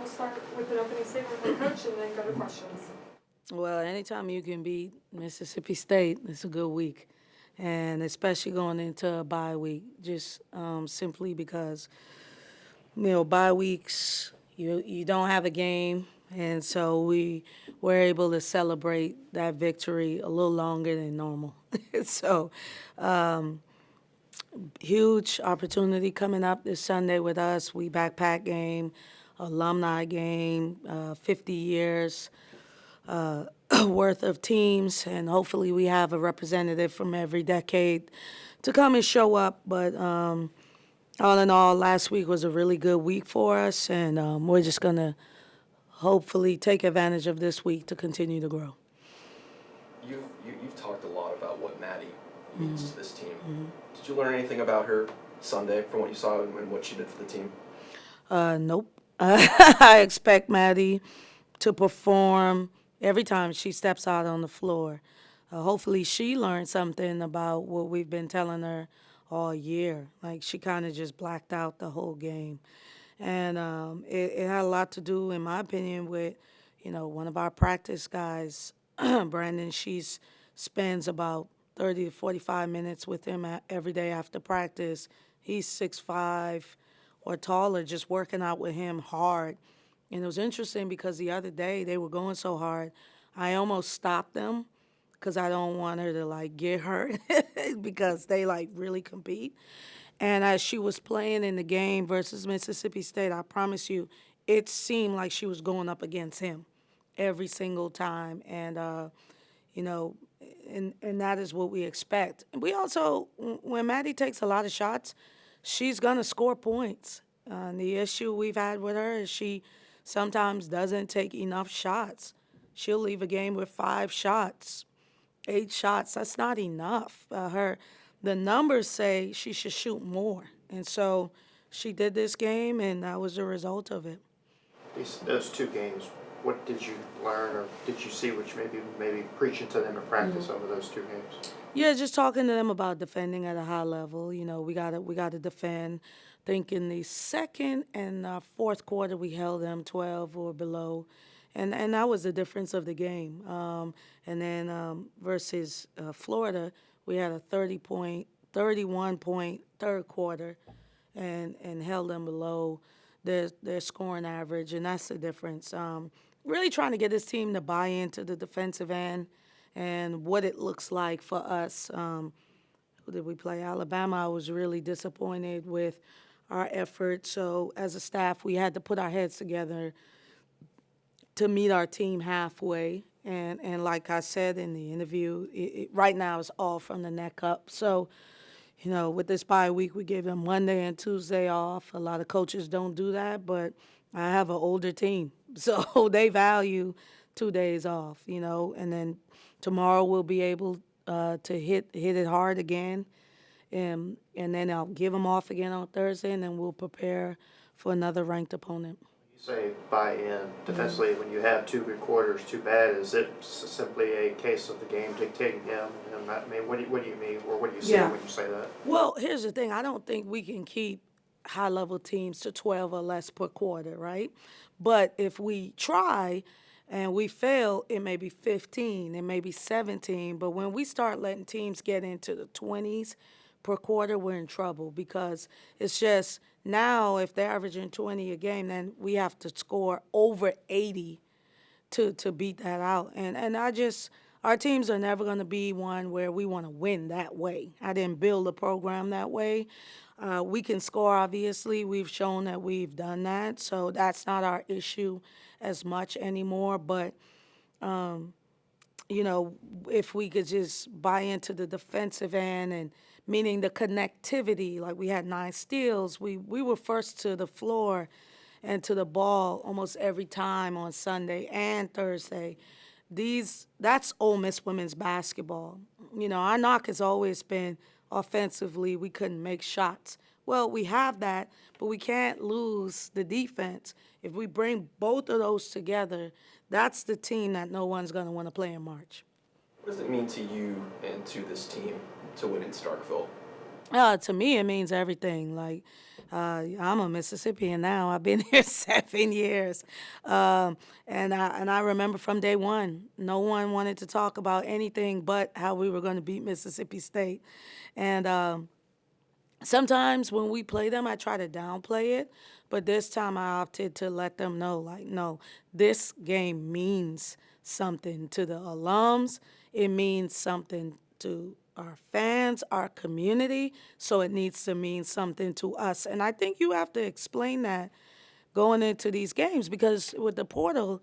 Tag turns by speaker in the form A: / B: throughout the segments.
A: We'll start with an opening statement from Coach and then go to questions.
B: Well, anytime you can beat Mississippi State, it's a good week. And especially going into a bye week, just simply because, bye weeks, you don't have a game. And so we were able to celebrate that victory a little longer than normal. So, huge opportunity coming up this Sunday with us. We backpack game, alumni game, 50 years worth of teams, and hopefully we have a representative from every decade to come and show up. But all in all, last week was a really good week for us, and we're just going to hopefully take advantage of this week to continue to grow.
C: You've talked a lot about what Maddie means to this team. Did you learn anything about her Sunday from what you saw and what she did for the team?
B: Nope. I expect Maddie to perform every time she steps out on the floor. Hopefully she learned something about what we've been telling her all year. Like, she kind of just blacked out the whole game. And it had a lot to do, in my opinion, with, one of our practice guys, Brandon. She spends about 30 to 45 minutes with him every day after practice. He's 6'5" or taller, just working out with him hard. And it was interesting because the other day they were going so hard, I almost stopped them because I don't want her to get hurt because they really compete. And as she was playing in the game versus Mississippi State, I promise you, it seemed like she was going up against him every single time. And you know, and that is what we expect. We also, when Maddie takes a lot of shots, she's gonna score points. The issue we've had with her is she sometimes doesn't take enough shots. She'll leave a game with 5 shots, 8 shots. That's not enough. The numbers say she should shoot more, and so she did this game, and that was the result of it.
D: Those 2 games, what did you learn or did you see which maybe preaching to them in practice over those 2 games?
B: Yeah, just talking to them about defending at a high level. We gotta defend. I think in the second and fourth quarter we held them 12 or below, and that was the difference of the game. And then versus Florida, we had a 31-point third quarter, and held them below their scoring average, and that's the difference. Really trying to get this team to buy into the defensive end and what it looks like for us. Who did we play? Alabama. I was really disappointed with our effort. So as a staff, we had to put our heads together to meet our team halfway. And like I said in the interview, right now it's all from the neck up. So, with this bye week, we gave them Monday and Tuesday off. A lot of coaches don't do that, but I have an older team, so they value 2 days off, and then tomorrow we'll be able to hit it hard again, and then I'll give them off again on Thursday, and then we'll prepare for another ranked opponent.
D: You say buy in defensively when you have 2 good quarters, too bad. Is it simply a case of the game dictating him? And what do you mean, or what do you see when you say that?
B: Well, here's the thing. I don't think we can keep high-level teams to 12 or less per quarter, right? But if we try and we fail, it may be 15, it may be 17. But when we start letting teams get into the 20s per quarter, we're in trouble because it's just now if they're averaging 20 a game, then we have to score over 80 to beat that out. And our teams are never going to be one where we want to win that way. I didn't build a program that way. We can score, obviously. We've shown that we've done that. So that's not our issue as much anymore. But, if we could just buy into the defensive end and meaning the connectivity, like we had 9 steals, we were first to the floor and to the ball almost every time on Sunday and Thursday. That's Ole Miss women's basketball. Our knock has always been offensively we couldn't make shots. Well, we have that, but we can't lose the defense. If we bring both of those together, that's the team that no one's going to want to play in March.
C: What does it mean to you and to this team to win in Starkville?
B: To me, it means everything. I'm a Mississippian now. I've been here 7 years, and I remember from day one, no one wanted to talk about anything but how we were going to beat Mississippi State, and sometimes when we play them, I try to downplay it, but this time I opted to let them know, like, no, this game means something to the alums. It means something to our fans, our community, so it needs to mean something to us. And I think you have to explain that going into these games because with the portal,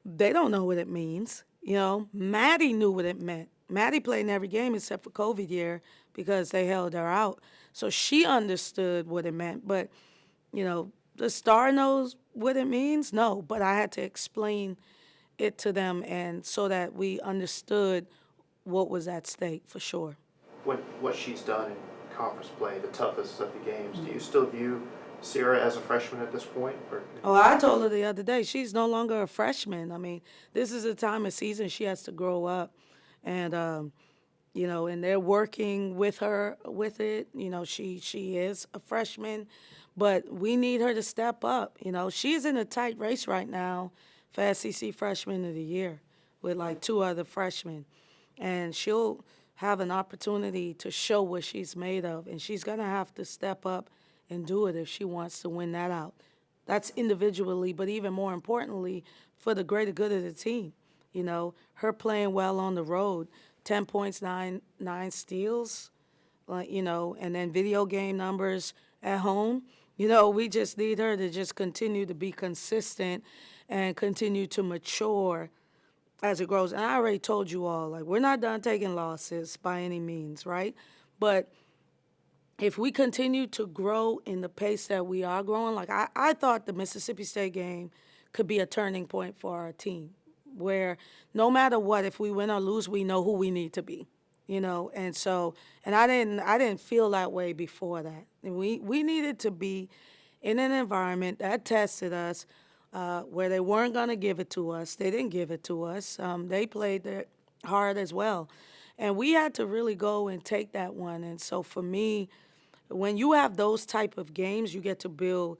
B: they don't know what it means. You know, Maddie knew what it meant. Maddie played in every game except for COVID year because they held her out. So she understood what it meant. But, you know, the star knows what it means? No, but I had to explain it to them and so that we understood what was at stake for sure.
D: What she's done in conference play, the toughest of the games, do you still view Sierra as a freshman at this point? Or?
B: Oh, I told her the other day, she's no longer a freshman. I mean, this is a time of season she has to grow up. And, you know, and they're working with her with it. You know, she is a freshman, but we need her to step up. You know, she's in a tight race right now for SEC Freshman of the Year with like 2 other freshmen. And she'll have an opportunity to show what she's made of. And she's going to have to step up and do it if she wants to win that out. That's individually, but even more importantly, for the greater good of the team. You know, her playing well on the road, 10 points, nine steals, you know, and then video game numbers at home. You know, we just need her to just continue to be consistent and continue to mature as it grows. And I already told you all, like, we're not done taking losses by any means, right? But if we continue to grow in the pace that we are growing, like I thought the Mississippi State game could be a turning point for our team, where no matter what, if we win or lose, we know who we need to be, you know. And so, and I didn't feel that way before that. And we needed to be in an environment that tested us, where they weren't going to give it to us. They didn't give it to us. They played their hard as well. And we had to really go and take that one. And so for me, when you have those type of games, you get to build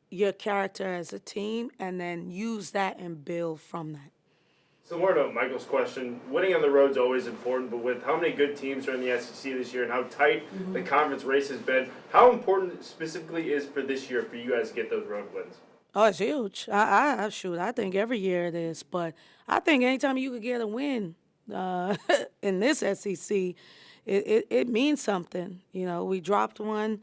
B: your character as a team and then use that and build from that.
E: Similar to Michael's question, winning on the road is always important, but with how many good teams are in the SEC this year and how tight the conference race has been, how important specifically is for this year for you guys to get those road wins?
B: Oh, it's huge. I think every year it is. But I think anytime you could get a win in this SEC, it means something. You know, we dropped one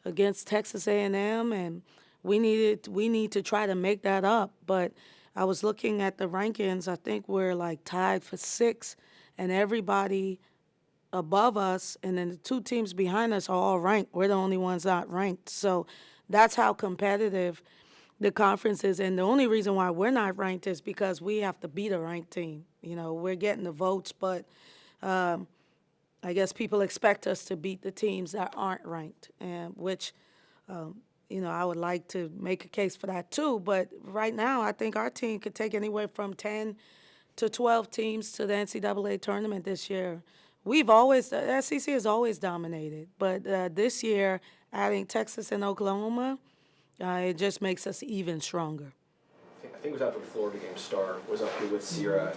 B: against Texas A&M, and we need to try to make that up. But I was looking at the rankings. I think we're like tied for 6th, and everybody above us and then the 2 teams behind us are all ranked. We're the only ones not ranked. So that's how competitive the conference is. And the only reason why we're not ranked is because we have to beat a ranked team. You know, we're getting the votes, but I guess people expect us to beat the teams that aren't ranked, and which, you know, I would like to make a case for that too. But right now, I think our team could take anywhere from 10 to 12 teams to the NCAA tournament this year. The SEC has always dominated, but this year, adding Texas and Oklahoma, it just makes us even stronger.
C: I think it was after the Florida game, Star was up here with Sierra,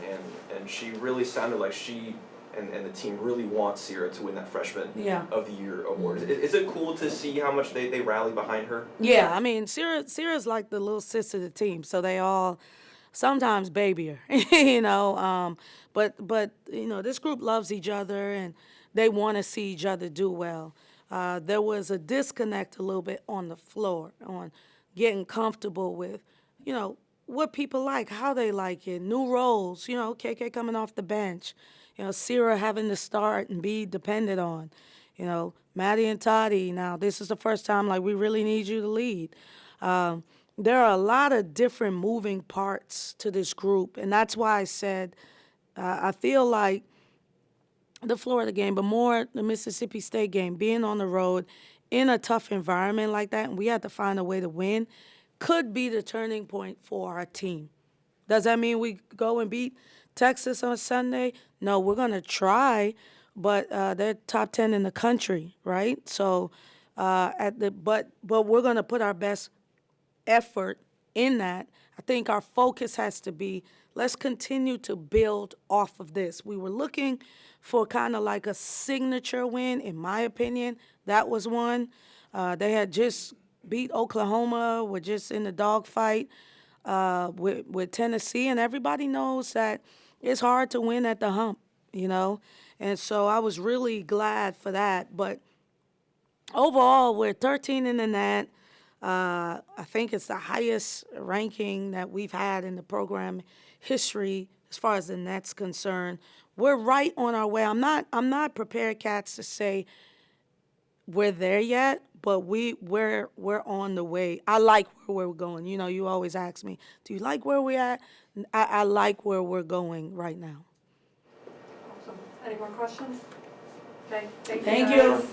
C: and she really sounded like she and the team really wants Sierra to win that Freshman of the Year award. Is it cool to see how much they rally behind her?
B: Yeah, I mean, Sierra's like the little sister of the team, so they all sometimes baby her, you know. But you know, this group loves each other, and they want to see each other do well. There was a disconnect a little bit on the floor, on getting comfortable with, you know, what people like, how they like it, new roles, you know, KK coming off the bench, you know, Sierra having to start and be depended on, you know, Maddie and Toddy, now this is the first time, like, we really need you to lead. There are a lot of different moving parts to this group, and that's why I said I feel like the Florida game, but more the Mississippi State game, being on the road in a tough environment like that, and we had to find a way to win, could be the turning point for our team. Does that mean we go and beat Texas on Sunday? No, we're going to try, but they're top 10 in the country, right? So but we're going to put our best effort in that. I think our focus has to be, let's continue to build off of this. We were looking for kind of like a signature win, in my opinion. That was one. They had just beat Oklahoma, were just in the dogfight with Tennessee, and everybody knows that it's hard to win at the hump, you know. And so I was really glad for that. But overall, we're 13 in the net. I think it's the highest ranking that we've had in the program history as far as the net's concerned. We're right on our way. I'm not prepared, Cats, to say we're there yet, but we're on the way. I like where we're going. You know, you always ask me, do you like where we're at? I like where we're going right now.
A: Awesome. Any more questions? Okay,
B: Thank you.